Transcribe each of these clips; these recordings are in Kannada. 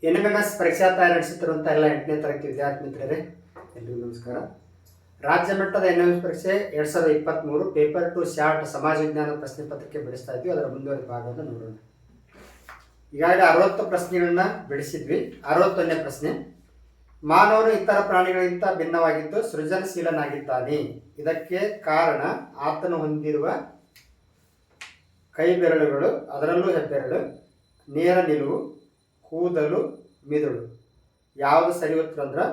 NMMS ಪರೀಕ್ಷಾ ತಯಾರಿ ನಡೆಸುತ್ತಿರುವಂಥ ಎಲ್ಲ 8ನೇ ತರಗತಿ ವಿದ್ಯಾರ್ಥಿ ಮಿತ್ರರೇ, ಎಲ್ಲರಿಗೂ ನಮಸ್ಕಾರ. ರಾಜ್ಯ ಮಟ್ಟದ NMMS ಪರೀಕ್ಷೆ 2023 ಪೇಪರ್ 2 ಶಾರ್ಟ್ ಸಮಾಜ ವಿಜ್ಞಾನ ಪ್ರಶ್ನೆ ಪತ್ರಿಕೆ ಬಿಡಿಸ್ತಾ ಇದ್ವಿ. ಅದರ ಮುಂದುವರೆದ ಭಾಗವನ್ನು ನೋಡೋಣ. ಈಗಾಗಲೇ 60 ಪ್ರಶ್ನೆಗಳನ್ನ ಬಿಡಿಸಿದ್ವಿ. 61ನೇ ಪ್ರಶ್ನೆ, ಮಾನವನು ಇತರ ಪ್ರಾಣಿಗಳಿಗಿಂತ ಭಿನ್ನವಾಗಿದ್ದು ಸೃಜನಶೀಲನಾಗಿದ್ದಾನೆ. ಇದಕ್ಕೆ ಕಾರಣ ಆತನು ಹೊಂದಿರುವ ಕೈ ಬೆರಳುಗಳು, ಅದರಲ್ಲೂ ಹೆಬ್ಬೆರಳು, ನೇರ ನಿಲುವು, ಕೂದಲು, ಮಿದುಳು. ಯಾವುದು ಸರಿ ಉತ್ತರ ಅಂದ್ರೆ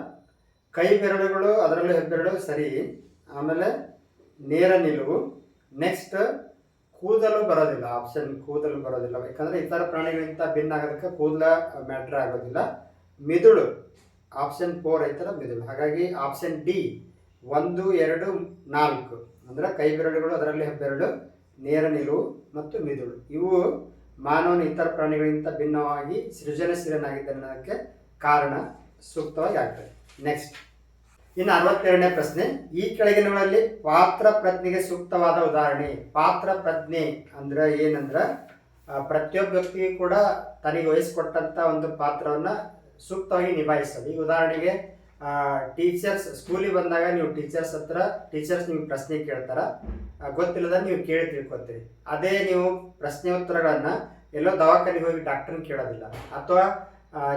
ಕೈ ಬೆರಳುಗಳು, ಅದರಲ್ಲೂ ಹೆಬ್ಬೆರಳು ಸರಿ. ಆಮೇಲೆ ನೇರ ನಿಲುವು. ನೆಕ್ಸ್ಟ್ ಕೂದಲು ಬರೋದಿಲ್ಲ, ಆಪ್ಷನ್ ಕೂದಲು ಬರೋದಿಲ್ಲ. ಯಾಕಂದರೆ ಇತರ ಪ್ರಾಣಿಗಳಿಂದ ಭಿನ್ನ ಆಗೋದಕ್ಕೆ ಕೂದಲ ಮ್ಯಾಟ್ರ್ ಆಗೋದಿಲ್ಲ. ಮಿದುಳು ಆಪ್ಷನ್ 4 ಐತಲ್ಲ, ಮಿದುಳು. ಹಾಗಾಗಿ ಆಪ್ಷನ್ ಡಿ 1, 2, 4 ಅಂದ್ರೆ ಕೈ ಬೆರಳುಗಳು, ಅದರಲ್ಲಿ ಹೆಬ್ಬೆರಳು, ನೇರ ನಿಲುವು ಮತ್ತು ಮಿದುಳು ಇವು ಮಾನವನ ಇತರ ಪ್ರಾಣಿಗಳಿಗಿಂತ ಭಿನ್ನವಾಗಿ ಸೃಜನಶೀಲನಾಗಿದ್ದಕ್ಕೆ ಕಾರಣ ಸೂಕ್ತವಾಗಿ ಆಗ್ತದೆ. ನೆಕ್ಸ್ಟ್, ಇನ್ನು 62ನೇ ಪ್ರಶ್ನೆ, ಈ ಕೆಳಗಿನಗಳಲ್ಲಿ ಪಾತ್ರ ಪ್ರಜ್ಞೆಗೆ ಸೂಕ್ತವಾದ ಉದಾಹರಣೆ. ಪಾತ್ರ ಪ್ರಜ್ಞೆ ಅಂದ್ರೆ ಏನಂದ್ರೆ ಪ್ರತಿಯೊಬ್ಬ ವ್ಯಕ್ತಿಗೂ ಕೂಡ ತನಗೆ ವಹಿಸಿಕೊಟ್ಟಂತ ಒಂದು ಪಾತ್ರವನ್ನ ಸೂಕ್ತವಾಗಿ ನಿಭಾಯಿಸೋದು. ಈ ಉದಾಹರಣೆಗೆ ಟೀಚರ್ಸ್ ಸ್ಕೂಲಿಗೆ ಬಂದಾಗ ನೀವು ಟೀಚರ್ಸ್ ನಿಮ್ಗೆ ಪ್ರಶ್ನೆ ಕೇಳ್ತಾರ, ಗೊತ್ತಿಲ್ಲದ ನೀವು ಕೇಳಿ ತಿಳ್ಕೊತೀರಿ. ಅದೇ ನೀವು ಪ್ರಶ್ನೆ ಉತ್ತರಗಳನ್ನ ಎಲ್ಲೋ ದವಾಖಾನೆಗೆ ಹೋಗಿ ಡಾಕ್ಟರ್ನ ಕೇಳೋದಿಲ್ಲ, ಅಥವಾ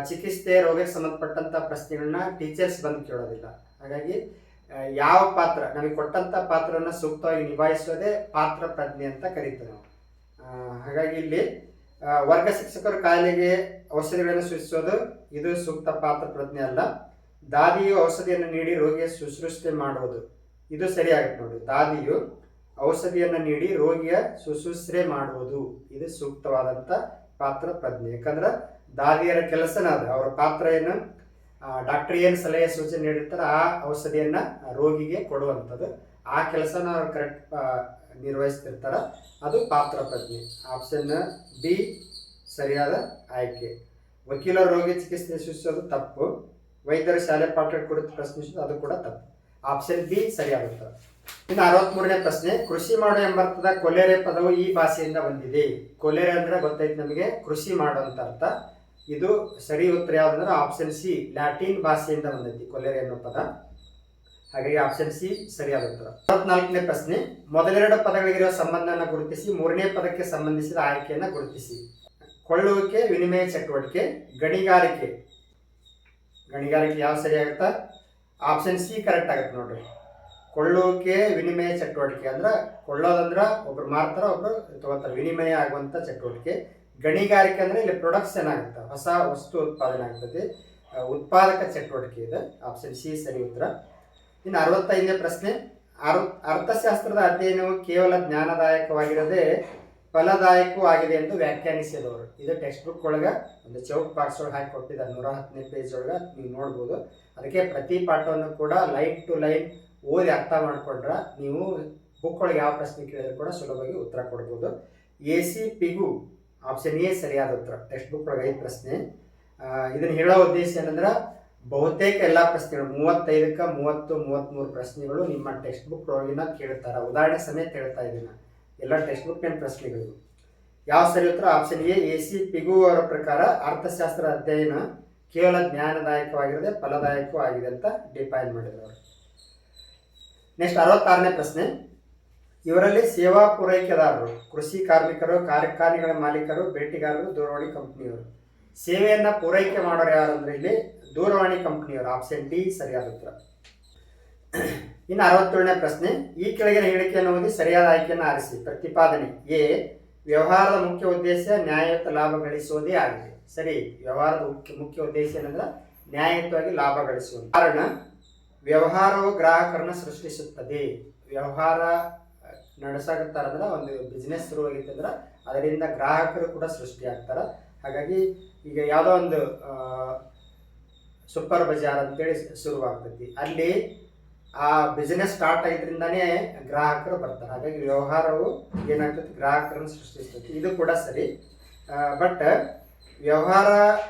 ಚಿಕಿತ್ಸೆ ರೋಗಕ್ಕೆ ಸಂಬಂಧಪಟ್ಟಂತ ಪ್ರಶ್ನೆಗಳನ್ನ ಟೀಚರ್ಸ್ ಬಂದು ಕೇಳೋದಿಲ್ಲ. ಹಾಗಾಗಿ ಯಾವ ಪಾತ್ರ ನಮಗೆ ಕೊಟ್ಟಂತ ಪಾತ್ರವನ್ನ ಸೂಕ್ತವಾಗಿ ನಿಭಾಯಿಸೋದೇ ಪಾತ್ರ ಪ್ರಜ್ಞೆ ಅಂತ ಕರೀತೀವಿ ನಾವು. ಹಾಗಾಗಿ ಇಲ್ಲಿ ವರ್ಗ ಶಿಕ್ಷಕರು ಕಾಯಿಲೆಗೆ ಔಷಧಿಗಳನ್ನು ಸೂಚಿಸೋದು ಇದು ಸೂಕ್ತ ಪಾತ್ರ ಪ್ರಜ್ಞೆ ಅಲ್ಲ. ದಾದಿಯು ಔಷಧಿಯನ್ನು ನೀಡಿ ರೋಗಿಯ ಶುಶ್ರೂಷೆ ಮಾಡುವುದು ಇದು ಸರಿಯಾಗುತ್ತೆ ನೋಡಿ. ದಾದಿಯು ಔಷಧಿಯನ್ನು ನೀಡಿ ರೋಗಿಯ ಶುಶ್ರೂಷೆ ಮಾಡುವುದು ಇದು ಸೂಕ್ತವಾದಂಥ ಪಾತ್ರ ಪ್ರಜ್ಞೆ. ಯಾಕಂದ್ರೆ ದಾದಿಯರ ಕೆಲಸನ ಅದು. ಅವರ ಪಾತ್ರ ಏನು, ಡಾಕ್ಟರ್ ಏನು ಸಲಹೆ ಸೂಚನೆ ನೀಡಿರ್ತಾರೆ ಆ ಔಷಧಿಯನ್ನು ರೋಗಿಗೆ ಕೊಡುವಂಥದ್ದು. ಆ ಕೆಲಸನ ಅವ್ರು ಕರೆಕ್ಟ್ ನಿರ್ವಹಿಸ್ತಿರ್ತಾರ, ಅದು ಪಾತ್ರ ಪ್ರಜ್ಞೆ. ಆಪ್ಷನ್ ಬಿ ಸರಿಯಾದ ಆಯ್ಕೆ. ವಕೀಲರು ರೋಗಿ ಚಿಕಿತ್ಸೆ ಸೂಚಿಸೋದು ತಪ್ಪು. ವೈದ್ಯರು ಶಾಲೆ ಪಾಠ ಕುರಿತು ಪ್ರಶ್ನಿಸೋದು ಅದು ಕೂಡ ತಪ್ಪು. ಆಪ್ಷನ್ ಬಿ ಸರಿಯಾಗುತ್ತದೆ. ಇನ್ನು 63ನೇ ಪ್ರಶ್ನೆ, ಕೃಷಿ ಮಾಡು ಎಂಬರ್ಥದ ಕೊಲೆರೆ ಪದವು ಈ ಭಾಷೆಯಿಂದ ಬಂದಿದೆ. ಕೊಲೆರೆ ಅಂದ್ರೆ ಗೊತ್ತೈತೆ ನಮಗೆ, ಕೃಷಿ ಮಾಡು ಅಂತ ಅರ್ಥ. ಇದು ಸರಿ ಉತ್ತರ ಯಾವ್ದಂದ್ರೆ ಆಪ್ಷನ್ ಸಿ, ಲ್ಯಾಟಿನ್ ಭಾಷೆಯಿಂದ ಬಂದೈತಿ ಕೊಲೆರೆ ಅನ್ನೋ ಪದ. ಹಾಗಾಗಿ ಆಪ್ಷನ್ ಸಿ ಸರಿಯಾದ ಉತ್ತರ. 64ನೇ ಪ್ರಶ್ನೆ, ಮೊದಲೆರಡು ಪದಗಳಿಗಿರುವ ಸಂಬಂಧವನ್ನು ಗುರುತಿಸಿ, ಮೂರನೇ ಪದಕ್ಕೆ ಸಂಬಂಧಿಸಿದ ಆಯ್ಕೆಯನ್ನು ಗುರುತಿಸಿ. ಕೊಳ್ಳುವಿಕೆ, ವಿನಿಮಯ ಚಟುವಟಿಕೆ, ಗಣಿಗಾರಿಕೆ. ಗಣಿಗಾರಿಕೆ ಯಾವ ಸರಿಯಾಗುತ್ತಾ? ಆಪ್ಷನ್ ಸಿ ಕರೆಕ್ಟ್ ಆಗುತ್ತೆ ನೋಡ್ರಿ. ಕೊಳ್ಳುವಿಕೆ, ವಿನಿಮಯ ಚಟುವಟಿಕೆ ಅಂದ್ರೆ ಕೊಳ್ಳೋದಂದ್ರೆ ಒಬ್ರು ಮಾರ್ತಾರ, ಒಬ್ರು ತಗೋತಾರೆ, ವಿನಿಮಯ ಆಗುವಂತ ಚಟುವಟಿಕೆ. ಗಣಿಗಾರಿಕೆ ಅಂದ್ರೆ ಇಲ್ಲಿ ಪ್ರೊಡಕ್ಷನ್ ಆಗುತ್ತೆ, ಹೊಸ ವಸ್ತು ಉತ್ಪಾದನೆ ಆಗ್ತದೆ, ಉತ್ಪಾದಕ ಚಟುವಟಿಕೆ ಇದೆ. ಆಪ್ಷನ್ ಸಿ ಸರಿ ಉತ್ತರ. ಇನ್ನು 65ನೇ ಪ್ರಶ್ನೆ, ಅರ್ಥಶಾಸ್ತ್ರದ ಅಧ್ಯಯನವು ಕೇವಲ ಜ್ಞಾನದಾಯಕವಾಗಿರದೆ ಫಲದಾಯಕವೂ ಆಗಿದೆ ಎಂದು ವ್ಯಾಖ್ಯಾನಿಸಿದವರು. ಇದು ಟೆಕ್ಸ್ಟ್ ಬುಕ್ ಒಳಗೆ ಒಂದು ಚೌಕ್ ಬಾಕ್ಸ್ ಒಳಗೆ ಹಾಕಿ ಕೊಟ್ಟಿದ್ದಾರೆ, 110ನೇ ಪೇಜ್ ಒಳಗೆ ನೀವು ನೋಡ್ಬೋದು. ಅದಕ್ಕೆ ಪ್ರತಿ ಪಾಠವನ್ನು ಕೂಡ ಲೈನ್ ಟು ಲೈನ್ ಓದಿ ಅರ್ಥ ಮಾಡ್ಕೊಂಡ್ರೆ ನೀವು ಬುಕ್ ಒಳಗೆ ಯಾವ ಪ್ರಶ್ನೆ ಕೇಳಿದ್ರು ಕೂಡ ಸುಲಭವಾಗಿ ಉತ್ತರ ಕೊಡ್ಬೋದು. AC ಪಿಗು ಆಪ್ಷನ್ ಎ ಸರಿಯಾದ ಉತ್ತರ. ಟೆಕ್ಸ್ಟ್ ಬುಕ್ ಒಳಗೆ 5 ಪ್ರಶ್ನೆ. ಇದನ್ನು ಹೇಳೋ ಉದ್ದೇಶ ಏನಂದ್ರೆ ಬಹುತೇಕ ಎಲ್ಲ ಪ್ರಶ್ನೆಗಳು 35ಕ್ಕೆ 30, 33 ಪ್ರಶ್ನೆಗಳು ನಿಮ್ಮ ಟೆಕ್ಸ್ಟ್ ಬುಕ್ ಒಳಗಿನ ಕೇಳ್ತಾರೆ. ಉದಾಹರಣೆ ಸಮೇತ ಹೇಳ್ತಾ ಇದ್ದೀನಿ, ಎಲ್ಲ ಟೆಕ್ಸ್ಟ್ ಬುಕ್ ಪ್ರಶ್ನೆಗಳು. ಯಾವ ಸರಿ ಉತ್ತರ? Option A. AC ಪಿಗು ಅವರ ಪ್ರಕಾರ ಅರ್ಥಶಾಸ್ತ್ರ ಅಧ್ಯಯನ ಕೇವಲ ಜ್ಞಾನದಾಯಕವಾಗಿರದೆ ಫಲದಾಯಕವೂ ಆಗಿದೆ ಅಂತ ಡಿಫೈನ್ ಮಾಡಿದ್ರು ಅವರು. ನೆಕ್ಸ್ಟ್ 66ನೇ ಪ್ರಶ್ನೆ, ಇವರಲ್ಲಿ ಸೇವಾ ಪೂರೈಕೆದಾರರು ಕೃಷಿ ಕಾರ್ಮಿಕರು, ಕಾರ್ಖಾನೆಗಳ ಮಾಲೀಕರು, ಭೇಟಿಗಾರರು, ದೂರವಾಣಿ ಕಂಪನಿಯವರು. ಸೇವೆಯನ್ನ ಪೂರೈಕೆ ಮಾಡೋರು ಯಾರು ಅಂದ್ರೆ ಇಲ್ಲಿ ದೂರವಾಣಿ ಕಂಪನಿಯವರು. ಆಪ್ಷನ್ ಡಿ ಸರಿಯಾದ ಉತ್ತರ. ಇನ್ನು 67ನೇ ಪ್ರಶ್ನೆ, ಈ ಕೆಳಗಿನ ಹೇಳಿಕೆಯನ್ನು ಓದಿ ಸರಿಯಾದ ಆಯ್ಕೆಯನ್ನು ಆರಿಸಿ. ಪ್ರತಿಪಾದನೆ ಎ, ವ್ಯವಹಾರದ ಮುಖ್ಯ ಉದ್ದೇಶ ನ್ಯಾಯಯುತ ಲಾಭ ಗಳಿಸುವುದೇ ಆಗಿದೆ. ಸರಿ, ವ್ಯವಹಾರದ ಮುಖ್ಯ ಉದ್ದೇಶ ಏನಂದ್ರೆ ನ್ಯಾಯಯುತವಾಗಿ ಲಾಭ ಗಳಿಸುವುದು. ಕಾರಣ, ವ್ಯವಹಾರವು ಗ್ರಾಹಕರನ್ನ ಸೃಷ್ಟಿಸುತ್ತದೆ. ವ್ಯವಹಾರ ನಡೆಸಾಗುತ್ತಾರಂದ್ರೆ ಒಂದು ಬಿಸ್ನೆಸ್ ಶುರುವಾಗಿತ್ತು ಅಂದ್ರೆ ಅದರಿಂದ ಗ್ರಾಹಕರು ಕೂಡ ಸೃಷ್ಟಿ ಆಗ್ತಾರೆ. ಹಾಗಾಗಿ ಈಗ ಯಾವುದೋ ಒಂದು ಸೂಪರ್ ಬಜಾರ್ ಅಂತೇಳಿ ಶುರುವಾಗ್ತೈತಿ, ಅಲ್ಲಿ ಆ ಬಿಸ್ನೆಸ್ ಸ್ಟಾರ್ಟ್ ಆಗಿದ್ರಿಂದಾನೇ ಗ್ರಾಹಕರು ಬರ್ತಾರೆ. ಹಾಗಾಗಿ ವ್ಯವಹಾರವು ಏನಾಗ್ತೈತಿ, ಗ್ರಾಹಕರನ್ನು ಸೃಷ್ಟಿಸ್ತೈತಿ. ಇದು ಕೂಡ ಸರಿ. ಬಟ್ ವ್ಯವಹಾರ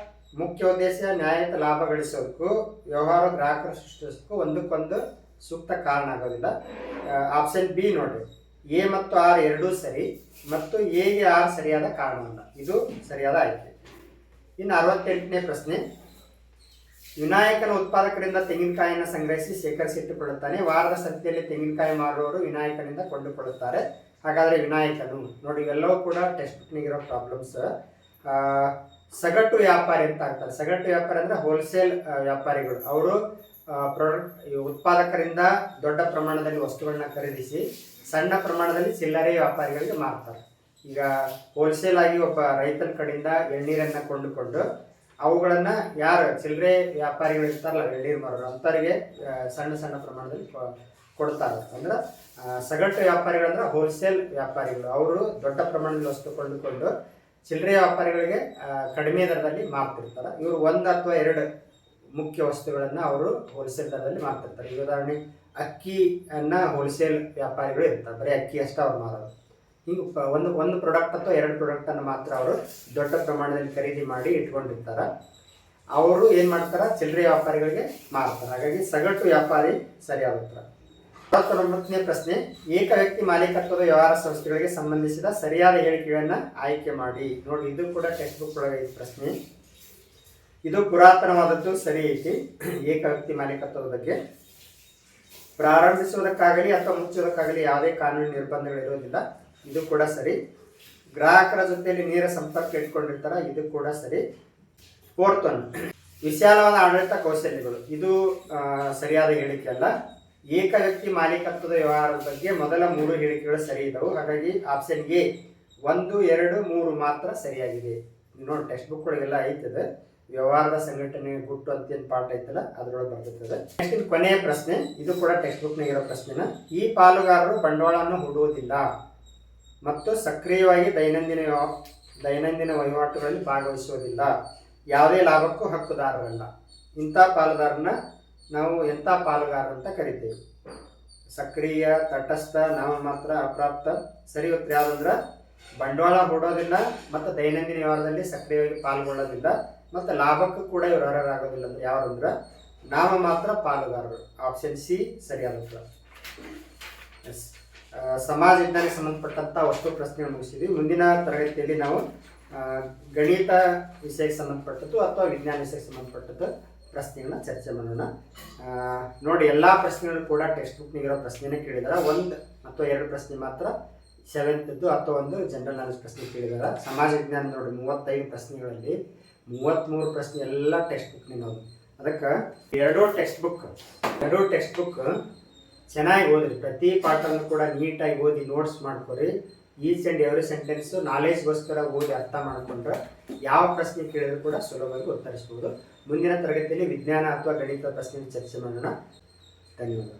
ಮುಖ್ಯ ಉದ್ದೇಶ ನ್ಯಾಯಯುತ ಲಾಭ ಗಳಿಸೋದಕ್ಕೂ ವ್ಯವಹಾರ ಗ್ರಾಹಕರು ಸೃಷ್ಟಿಸೋದಕ್ಕೂ ಒಂದಕ್ಕೊಂದು ಸೂಕ್ತ ಕಾರಣ ಆಗೋದಿಲ್ಲ. ಆಪ್ಷನ್ ಬಿ ನೋಡ್ರಿ, ಎ ಮತ್ತು ಆರ್ ಎರಡೂ ಸರಿ, ಮತ್ತು ಎಗೆ ಆರ್ ಸರಿಯಾದ ಕಾರಣವಲ್ಲ. ಇದು ಸರಿಯಾದ ಆಯ್ಕೆ. ಇನ್ನು 68ನೇ ಪ್ರಶ್ನೆ, ವಿನಾಯಕನ ಉತ್ಪಾದಕರಿಂದ ತೆಂಗಿನಕಾಯಿಯನ್ನು ಸಂಗ್ರಹಿಸಿ ಶೇಖರಿಸಿಟ್ಟುಕೊಳ್ಳುತ್ತಾನೆ. ವಾರದ ಸಂತೆಯಲ್ಲಿ ತೆಂಗಿನಕಾಯಿ ಮಾರುವವರು ವಿನಾಯಕನಿಂದ ಕೊಂಡುಕೊಳ್ಳುತ್ತಾರೆ. ಹಾಗಾದರೆ ವಿನಾಯಕನು ನೋಡಿ, ಇವೆಲ್ಲವೂ ಕೂಡ ಟೆಕ್ಸ್ಟ್ ಬುಕ್ನಿಗಿರೋ ಪ್ರಾಬ್ಲಮ್ಸ್. ಸಗಟು ವ್ಯಾಪಾರಿ ಅಂತ ಆಗ್ತಾರೆ. ಸಗಟು ವ್ಯಾಪಾರಿ ಅಂದರೆ ಹೋಲ್ಸೇಲ್ ವ್ಯಾಪಾರಿಗಳು. ಅವರು ಉತ್ಪಾದಕರಿಂದ ದೊಡ್ಡ ಪ್ರಮಾಣದಲ್ಲಿ ವಸ್ತುಗಳನ್ನ ಖರೀದಿಸಿ ಸಣ್ಣ ಪ್ರಮಾಣದಲ್ಲಿ ಚಿಲ್ಲರೆ ವ್ಯಾಪಾರಿಗಳಿಗೆ ಮಾರ್ತಾರೆ. ಈಗ ಹೋಲ್ಸೇಲ್ ಆಗಿ ಒಬ್ಬ ರೈತನ ಕಡೆಯಿಂದ ಎಳ್ನೀರನ್ನು ಕೊಂಡುಕೊಂಡು ಅವುಗಳನ್ನು ಯಾರು ಚಿಲ್ಲರೆ ವ್ಯಾಪಾರಿಗಳು ಇರ್ತಾರಲ್ಲ, ಎಳ್ನೀರು ಮಾರೋರು, ಅಂಥವ್ರಿಗೆ ಸಣ್ಣ ಸಣ್ಣ ಪ್ರಮಾಣದಲ್ಲಿ ಕೊಡ್ತಾರೆ. ಅಂದ್ರೆ ಸಗಟು ವ್ಯಾಪಾರಿಗಳಂದ್ರೆ ಹೋಲ್ಸೇಲ್ ವ್ಯಾಪಾರಿಗಳು. ಅವರು ದೊಡ್ಡ ಪ್ರಮಾಣದಲ್ಲಿ ವಸ್ತು ಕೊಂಡುಕೊಂಡು ಚಿಲ್ಲರೆ ವ್ಯಾಪಾರಿಗಳಿಗೆ ಕಡಿಮೆ ದರದಲ್ಲಿ ಮಾರ್ತಿರ್ತಾರೆ. ಇವರು 1 ಅಥವಾ 2 ಮುಖ್ಯ ವಸ್ತುಗಳನ್ನು ಅವರು ಹೋಲ್ಸೇಲ್ ದರದಲ್ಲಿ ಮಾರ್ತಿರ್ತಾರೆ. ಈ ಉದಾಹರಣೆ ಅಕ್ಕಿಯನ್ನು ಹೋಲ್ಸೇಲ್ ವ್ಯಾಪಾರಿಗಳು ಇರ್ತಾರೆ, ಬರೀ ಅಕ್ಕಿ ಅಷ್ಟೇ ಅವ್ರು ಮಾರೋದು. ಹಿಂಗೆ ಒಂದು ಪ್ರಾಡಕ್ಟ್ ಅಥವಾ 2 ಪ್ರಾಡಕ್ಟನ್ನು ಮಾತ್ರ ಅವರು ದೊಡ್ಡ ಪ್ರಮಾಣದಲ್ಲಿ ಖರೀದಿ ಮಾಡಿ ಇಟ್ಕೊಂಡಿರ್ತಾರೆ. ಅವರು ಏನು ಮಾಡ್ತಾರೆ, ಚಿಲ್ಲರೆ ವ್ಯಾಪಾರಿಗಳಿಗೆ ಮಾರ್ತಾರೆ. ಹಾಗಾಗಿ ಸಗಟು ವ್ಯಾಪಾರಿ ಸರಿಯಾದ ಉತ್ತರ. 49ನೇ ಪ್ರಶ್ನೆ, ಏಕ ವ್ಯಕ್ತಿ ಮಾಲೀಕತ್ವದ ವ್ಯವಹಾರ ಸಂಸ್ಥೆಗಳಿಗೆ ಸಂಬಂಧಿಸಿದ ಸರಿಯಾದ ಹೇಳಿಕೆಗಳನ್ನು ಆಯ್ಕೆ ಮಾಡಿ. ನೋಡಿ, ಇದು ಕೂಡ ಟೆಕ್ಸ್ಟ್ ಬುಕ್ ಒಳಗೆ ಪ್ರಶ್ನೆ. ಇದು ಪುರಾತನವಾದದ್ದು, ಸರಿ ಐತಿ. ಏಕ ವ್ಯಕ್ತಿ ಮಾಲೀಕತ್ವದ ಬಗ್ಗೆ ಪ್ರಾರಂಭಿಸುವುದಕ್ಕಾಗಲಿ ಅಥವಾ ಮುಚ್ಚುವುದಕ್ಕಾಗಲಿ ಯಾವುದೇ ಕಾನೂನು ನಿರ್ಬಂಧಗಳು ಇರೋದಿಲ್ಲ. ಇದು ಕೂಡ ಸರಿ. ಗ್ರಾಹಕರ ಜೊತೆಯಲ್ಲಿ ನೇರ ಸಂಪರ್ಕ ಇಟ್ಕೊಂಡಿರ್ತಾರೆ. ಇದು ಕೂಡ ಸರಿ. 4th one, ವಿಶಾಲವಾದ ಆಡಳಿತ ಕೌಶಲ್ಯಗಳು. ಇದು ಸರಿಯಾದ ಹೇಳಿಕೆ ಅಲ್ಲ. ಏಕ ವ್ಯಕ್ತಿ ಮಾಲೀಕತ್ವದ ವ್ಯವಹಾರದ ಬಗ್ಗೆ ಮೊದಲ 3 ಹೇಳಿಕೆಗಳು ಸರಿ ಇದ್ದವು. ಹಾಗಾಗಿ ಆಪ್ಷನ್ ಎ 1, 2, 3 ಮಾತ್ರ ಸರಿಯಾಗಿದೆ. ನೋಡಿ, ಟೆಕ್ಸ್ಟ್ ಬುಕ್ ಒಳಗೆಲ್ಲ ಐತದೆ. ವ್ಯವಹಾರದ ಸಂಘಟನೆ ಗುಟ್ಟು ಅಂತೇನು ಪಾಠ ಐತಲ್ಲ, ಅದರೊಳಗೆ ಬರ್ತದೆ. ನೆಕ್ಸ್ಟ್ ಕೊನೆಯ ಪ್ರಶ್ನೆ, ಇದು ಕೂಡ ಟೆಕ್ಸ್ಟ್ ಬುಕ್ನಾಗಿರೋ ಪ್ರಶ್ನೆನ. ಈ ಪಾಲುಗಾರರು ಬಂಡವಾಳವನ್ನು ಹೂಡುವುದಿಲ್ಲ ಮತ್ತು ಸಕ್ರಿಯವಾಗಿ ದೈನಂದಿನ ವಹಿವಾಟುಗಳಲ್ಲಿ ಭಾಗವಹಿಸುವುದಿಲ್ಲ. ಯಾವುದೇ ಲಾಭಕ್ಕೂ ಹಕ್ಕುದಾರರಲ್ಲ. ಇಂಥ ಪಾಲುದಾರನ ನಾವು ಎಂಥ ಪಾಲುಗಾರ ಅಂತ ಕರಿತೇವೆ? ಸಕ್ರಿಯ, ತಟಸ್ಥ, ನಾಮಮಾತ್ರ, ಅಪ್ರಾಪ್ತ. ಸರಿ ಉತ್ತರ ಯಾವುದಂದ್ರೆ ಬಂಡವಾಳ ಹೂಡೋದಿಲ್ಲ ಮತ್ತು ದೈನಂದಿನ ವ್ಯವಹಾರದಲ್ಲಿ ಸಕ್ರಿಯವಾಗಿ ಪಾಲ್ಗೊಳ್ಳೋದಿಲ್ಲ ಮತ್ತು ಲಾಭಕ್ಕೂ ಕೂಡ ಇವರು ಅರ್ಹರಾಗೋದಿಲ್ಲ. ಅಂದ್ರೆ ಯಾವಂದ್ರೆ ನಾಮಮಾತ್ರ ಪಾಲುಗಾರರು. ಆಪ್ಷನ್ ಸಿ ಸರಿಯಾದ ಉತ್ತರ. ಎಸ್, ಸಮಾಜ ವಿಜ್ಞಾನಕ್ಕೆ ಸಂಬಂಧಪಟ್ಟಂಥ ವಸ್ತು ಪ್ರಶ್ನೆ ಮುಗಿಸಿದ್ವಿ. ಮುಂದಿನ ತರಗತಿಯಲ್ಲಿ ನಾವು ಗಣಿತ ವಿಷಯಕ್ಕೆ ಸಂಬಂಧಪಟ್ಟದ್ದು ಅಥವಾ ವಿಜ್ಞಾನ ವಿಷಯಕ್ಕೆ ಸಂಬಂಧಪಟ್ಟದ್ದು ಪ್ರಶ್ನೆಗಳನ್ನ ಚರ್ಚೆ ಮಾಡೋಣ. ನೋಡಿ, ಎಲ್ಲ ಪ್ರಶ್ನೆಗಳು ಕೂಡ ಟೆಕ್ಸ್ಟ್ ಬುಕ್ನಿಗಿರೋ ಪ್ರಶ್ನೆನೇ ಕೇಳಿದಾರೆ. 1 ಅಥವಾ 2 ಪ್ರಶ್ನೆ ಮಾತ್ರ 7th ಅಥವಾ 1 ಜನರಲ್ ನಾಲೆಜ್ ಪ್ರಶ್ನೆ ಕೇಳಿದಾರೆ. ಸಮಾಜ ವಿಜ್ಞಾನ ನೋಡಿ 35 ಪ್ರಶ್ನೆಗಳಲ್ಲಿ 33 ಪ್ರಶ್ನೆ ಎಲ್ಲ ಟೆಕ್ಸ್ಟ್ ಬುಕ್ನಿನವು. ಅದಕ್ಕೆ 2 ಟೆಕ್ಸ್ಟ್ ಬುಕ್ ಚೆನ್ನಾಗಿ ಓದ್ರಿ. ಪ್ರತಿ ಪಾಠವನ್ನು ಕೂಡ ನೀಟಾಗಿ ಓದಿ ನೋಟ್ಸ್ ಮಾಡ್ಕೊರಿ. ಈಚ್ ಆ್ಯಂಡ್ ಎವ್ರಿ ಸೆಂಟೆನ್ಸು ನಾಲೆಜ್ಗೋಸ್ಕರ ಓದಿ ಅರ್ಥ ಮಾಡಿಕೊಂಡ್ರೆ ಯಾವ ಪ್ರಶ್ನೆ ಕೇಳಿದ್ರು ಕೂಡ ಸುಲಭವಾಗಿ ಉತ್ತರಿಸ್ಬೋದು. ಮುಂದಿನ ತರಗತಿಯಲ್ಲಿ ವಿಜ್ಞಾನ ಅಥವಾ ಗಣಿತ ಪ್ರಶ್ನೆ ಚರ್ಚೆ ಮಾಡೋಣ. ಧನ್ಯವಾದ.